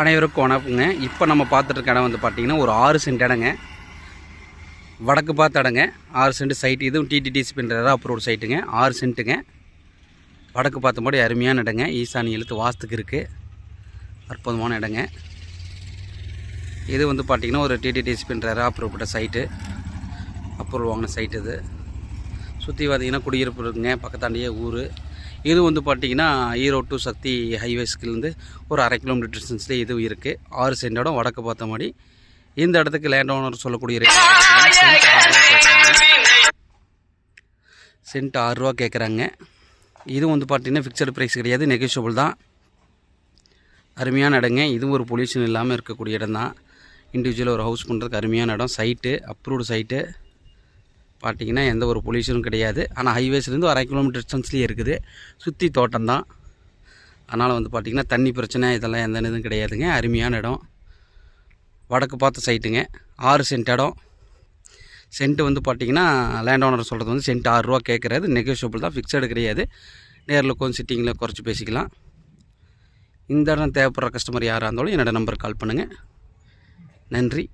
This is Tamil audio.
அனைவருக்கும் வணக்கங்க. இப்போ நம்ம பார்த்துட்டு இருக்க இடம் வந்து பார்த்திங்கன்னா ஒரு 6 சென்ட் இடங்க. வடக்கு பார்த்த இடங்க. 6 சென்ட் சைட்டு. இதுவும் டிடிடிசி பண்ணுறதா அப்ரூவ்ட் சைட்டுங்க. 6 சென்ட்டுங்க. வடக்கு பார்த்த மாதிரி அருமையான இடங்க. ஈசானி எழுத்து வாஸ்துக்கு இருக்குது. அற்புதமான இடங்க. இது வந்து பார்த்திங்கன்னா ஒரு டிடிடிசி பண்ணுறதா அப்ரூவ்ட் சைட்டு. அப்ரூவல் வாங்கின சைட்டு இது. சுற்றி பார்த்திங்கன்னா குடியிருப்பு இருக்குங்க. பக்கத்தாண்டியே ஊர். இது வந்து பார்த்திங்கன்னா ஈரோடு டு சக்தி ஹைவேஸ்க்குலேருந்து ஒரு 1/2 கிலோமீட்டர் டிஸ்டன்ஸ்லேயே இதுவும் இருக்குது. 6 சென்ட் இடம் வடக்கு பார்த்த மாதிரி. இந்த இடத்துக்கு லேண்ட் ஓனர் சொல்லக்கூடிய ரேட் சென்ட் 6 ரூபா கேட்குறாங்க. இதுவும் வந்து பார்த்திங்கன்னா ஃபிக்ஸடு ப்ரைஸ் கிடையாது, நெகோஷியபிள் தான். அருமையான இடங்க. இதுவும் ஒரு பொல்யூஷன் இல்லாமல் இருக்கக்கூடிய இடம் தான். இண்டிவிஜுவல் ஒரு ஹவுஸ் பண்ணுறதுக்கு அருமையான இடம். சைட்டு அப்ரூவ்டு சைட்டு பார்த்திங்கன்னா எந்த ஒரு பொல்யூஷனும் கிடையாது. ஆனால் ஹைவேஸ்லேருந்து 1/2 கிலோமீட்டர் டிஸ்டன்ஸ்லேயே இருக்குது. சுற்றி தோட்டம் தான். அதனால் வந்து பார்த்திங்கன்னா தண்ணி பிரச்சனை இதெல்லாம் எந்த இதுவும் கிடையாதுங்க. அருமையான இடம். வடக்கு பார்த்த சைட்டுங்க. 6 சென்ட் இடம். சென்ட்டு வந்து பார்த்திங்கன்னா லேண்ட் ஓனர் சொல்கிறது வந்து சென்ட் 6 ரூபா கேட்குறது. நெகோஷியபிள் தான், ஃபிக்ஸடு கிடையாது. நேரில் கொஞ்சம் சிட்டிங்கில் குறைச்சி பேசிக்கலாம். இந்த இடம் தேவைப்படுற கஸ்டமர் யாராக இருந்தாலும் என்னோடய நம்பருக்கு கால் பண்ணுங்கள். நன்றி.